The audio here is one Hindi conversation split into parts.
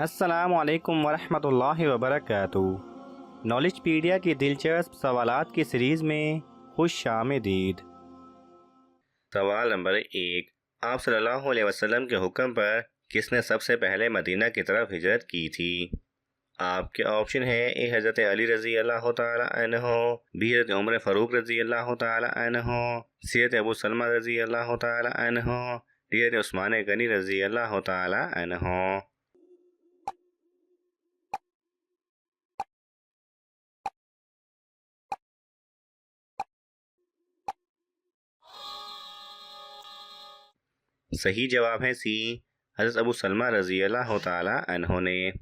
अस्सलामु अलैकुम वरहमतुल्लाहि वबरकातुहू। नॉलेजपीडिया की दिलचस्प सवालात की सीरीज़ में खुश आमदीद। सवाल नंबर 1। आप सल्लल्लाहु अलैहि वसल्लम के हुक्म पर किसने सबसे पहले मदीना की तरफ हिजरत की थी? आपके ऑप्शन है ए हज़रत अली रज़ी अल्लाह तआला अन्हो, बी हज़रत उमर फ़ारूक रज़ी अल्लाह तआला अन्हो, सी हज़रत अबू सलमा रज़ी अल्लाह तआला अन्हो, डी हज़रत उस्मान गनी रज़ी अल्लाह तआला अन्हो। सही जवाब है सी, हज़रत अबू सलमा रज़ी अल्लाह तआला अन्हो ने।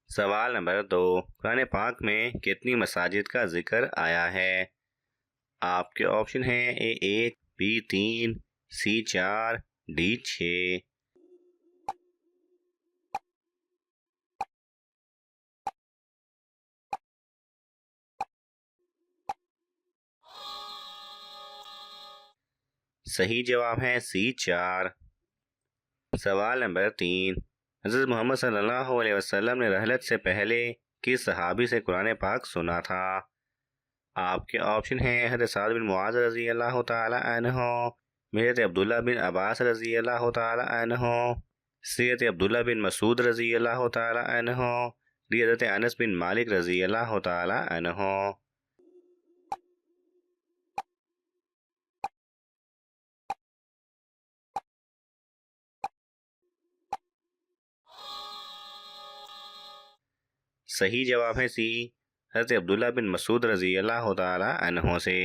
सवाल नंबर 2। कुरान पाक में कितनी मसाजिद का जिक्र आया है? आपके ऑप्शन हैं ए 1, बी 3, सी 4, डी 6। सही जवाब है सी 4। सवाल नंबर 3। हज़रत मोहम्मद सल्लल्लाहु अलैहि वसल्लम ने रहलत से पहले किस सहाबी से कुरान पाक सुना था? आपके ऑप्शन हैं हज़रत साद बिन मुआज़ रज़ी अल्लाह तआला अन्हो, हज़रत अब्दुल्ला बिन अब्बास रज़ी अल्लाह तआला अन्हो, हज़रत अब्दुल्ला बिन मसूद रज़ी अल्लाह तआला अन्हो, हज़रत अनस बिन मालिक रज़ी अल्लाह तआला अन्हो। सही जवाब है सी, हज़रत अब्दुल्ला बिन मसूद रज़ी अल्लाह तआला अन्हो से।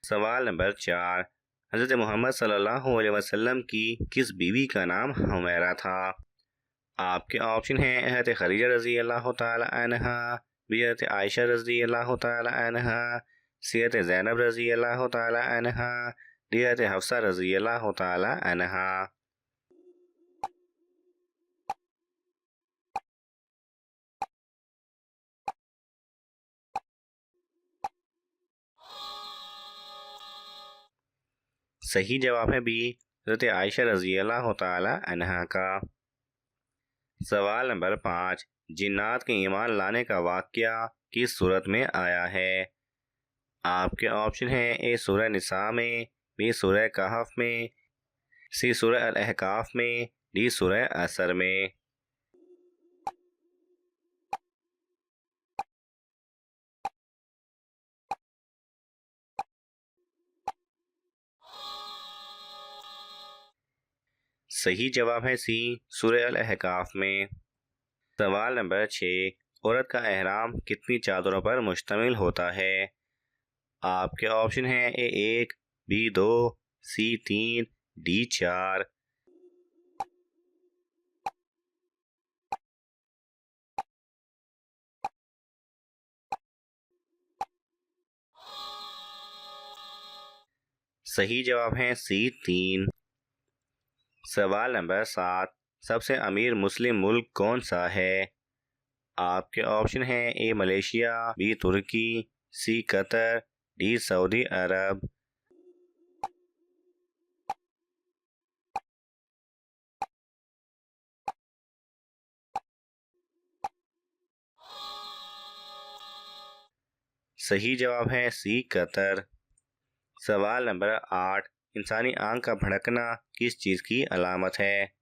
सवाल नंबर 4। हज़रत मोहम्मद सल्लल्लाहु अलैहि वसल्लम की किस बीवी का नाम हुमैरा था? आपके ऑप्शन हैं हज़रत खदीजा रज़ी अल्लाह तआला अन्हा, बी हज़रत आयशा रज़ी अल्लाह तआला अन्हा, सी हज़रत ज़ैनब रज़ी अल्लाह तआला अन्हा, डी हज़रत हफ्सा रज़ी अल्लाह तआला अन्हा। सही जवाब है बी, हज़रत आयशा रज़ी अल्लाह तआला अन्हा का। सवाल नंबर 5। जिन्नात के ईमान लाने का वाक़या किस सूरत में आया है? आपके ऑप्शन हैं ए सूरह निसा में, बी सूरह कहफ में, सी सूरह अल अहकाफ में, डी सूरह असर में। सही जवाब है सी, सूरह अल अहकाफ में। सवाल नंबर 6। औरत का एहराम कितनी चादरों पर मुश्तमिल होता है? आपके ऑप्शन हैं ए 1, बी 2, सी 3, डी 4। सही जवाब है सी 3। सवाल नंबर 7। सबसे अमीर मुस्लिम मुल्क कौन सा है? आपके ऑप्शन हैं ए मलेशिया, बी तुर्की, सी कतर, डी सऊदी अरब। सही जवाब है सी कतर। सवाल नंबर 8। इंसानी आंख का भड़कना किस चीज़ की अलामत है?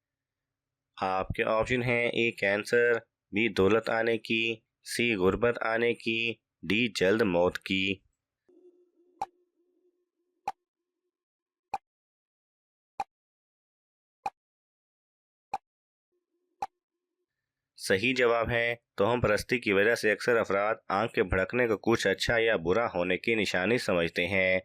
आपके ऑप्शन हैं ए कैंसर, बी दौलत आने की, सी गुर्बत आने की, डी जल्द मौत की। सही जवाब है तोहम परस्ती की वजह से अक्सर अफराद आंख के भड़कने को कुछ अच्छा या बुरा होने की निशानी समझते हैं,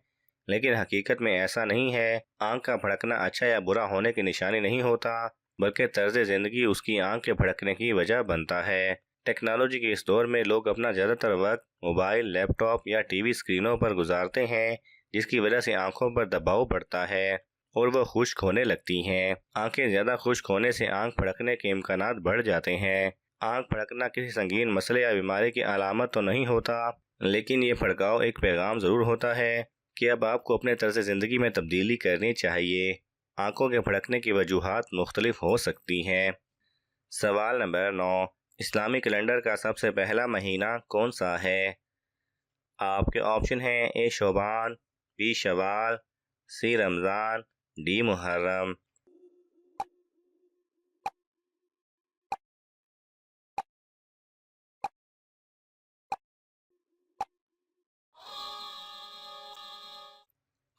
लेकिन हकीकत में ऐसा नहीं है। आंख का भड़कना अच्छा या बुरा होने की निशानी नहीं होता, बल्कि तर्ज ज़िंदगी उसकी आंख के भड़कने की वजह बनता है। टेक्नोलॉजी के इस दौर में लोग अपना ज़्यादातर वक्त मोबाइल, लैपटॉप या टीवी स्क्रीनों पर गुजारते हैं, जिसकी वजह से आंखों पर दबाव बढ़ता है और वह खुश्क होने लगती हैं। आंखें ज़्यादा खुश्क होने से आंख फड़कने के इम्कानात बढ़ जाते हैं। आंख फड़कना किसी संगीन मसले या बीमारी की अलामत तो नहीं होता, लेकिन ये भड़काव एक पैगाम ज़रूर होता है कि अब आपको अपने तर्ज ज़िंदगी में तब्दीली करनी चाहिए। आंखों के फड़कने की वजूहात मुख्तलिफ हो सकती हैं। सवाल नंबर 9, इस्लामी कैलेंडर का सबसे पहला महीना कौन सा है? आपके ऑप्शन हैं ए शोबान, बी शवाल, सी रमज़ान, डी मुहर्रम।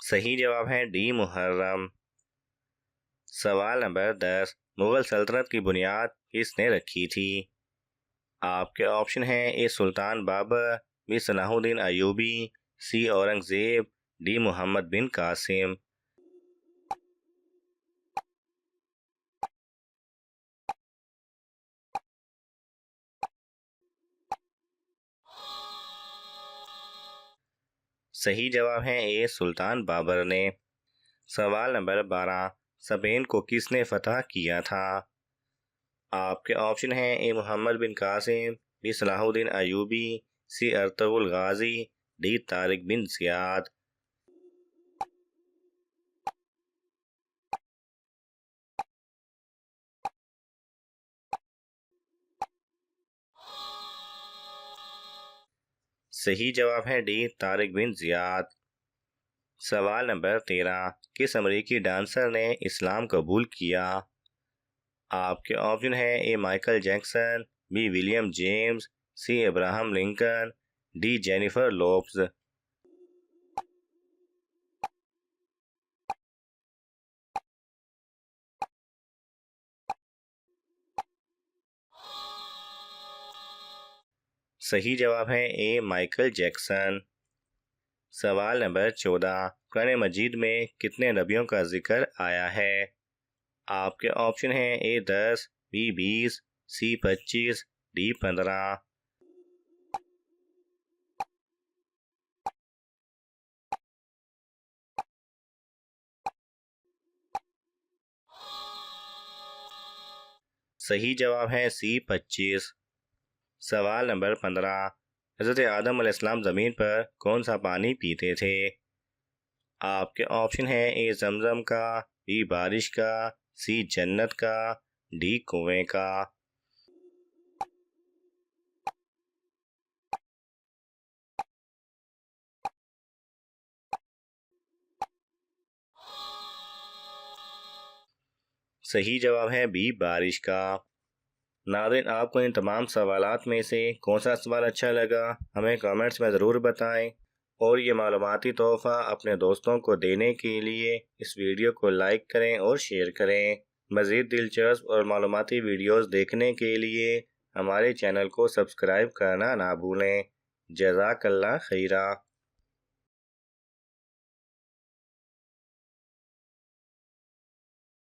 सही जवाब है डी मुहर्रम। सवाल नंबर 10, मुगल सल्तनत की बुनियाद किसने रखी थी? आपके ऑप्शन हैं ए सुल्तान बाबर, बी सलाहुद्दीन अयूबी, सी औरंगजेब, डी मोहम्मद बिन कासिम। सही जवाब है ए सुल्तान बाबर ने। सवाल नंबर 12, स्पेन को किसने फतह किया था? आपके ऑप्शन हैं ए मोहम्मद बिन कासिम, बी सलाहुद्दीन अयूबी, सी अर्तुगरुल गाजी, डी तारिक बिन जियाद। सही जवाब है डी तारिक बिन जियाद। सवाल नंबर 13, किस अमरीकी डांसर ने इस्लाम कबूल किया? आपके ऑप्शन है A Michael Jackson, B William James, C Abraham Lincoln, D Jennifer Lopez. सही जवाब है ए माइकल जैक्सन। सवाल नंबर 14, कुरान मजीद में कितने नबियों का जिक्र आया है? आपके ऑप्शन हैं ए 10, बी 20, सी 25, डी 15। सही जवाब है सी 25। सवाल नंबर 15, हज़रत आदम अलैहिस्सलाम ज़मीन पर कौन सा पानी पीते थे? आपके ऑप्शन है ए जमजम का, बी बारिश का, सी जन्नत का, डी कुएं का। सही जवाब है बी बारिश का। नाज़रीन, आपको इन तमाम सवालात में से कौन सा सवाल अच्छा लगा हमें कमेंट्स में ज़रूर बताएं, और ये मालूमाती तोहफ़ा अपने दोस्तों को देने के लिए इस वीडियो को लाइक करें और शेयर करें। मज़ीद दिलचस्प और मालूमाती वीडियोस देखने के लिए हमारे चैनल को सब्सक्राइब करना ना भूलें। जज़ाकल्लाह खैरा।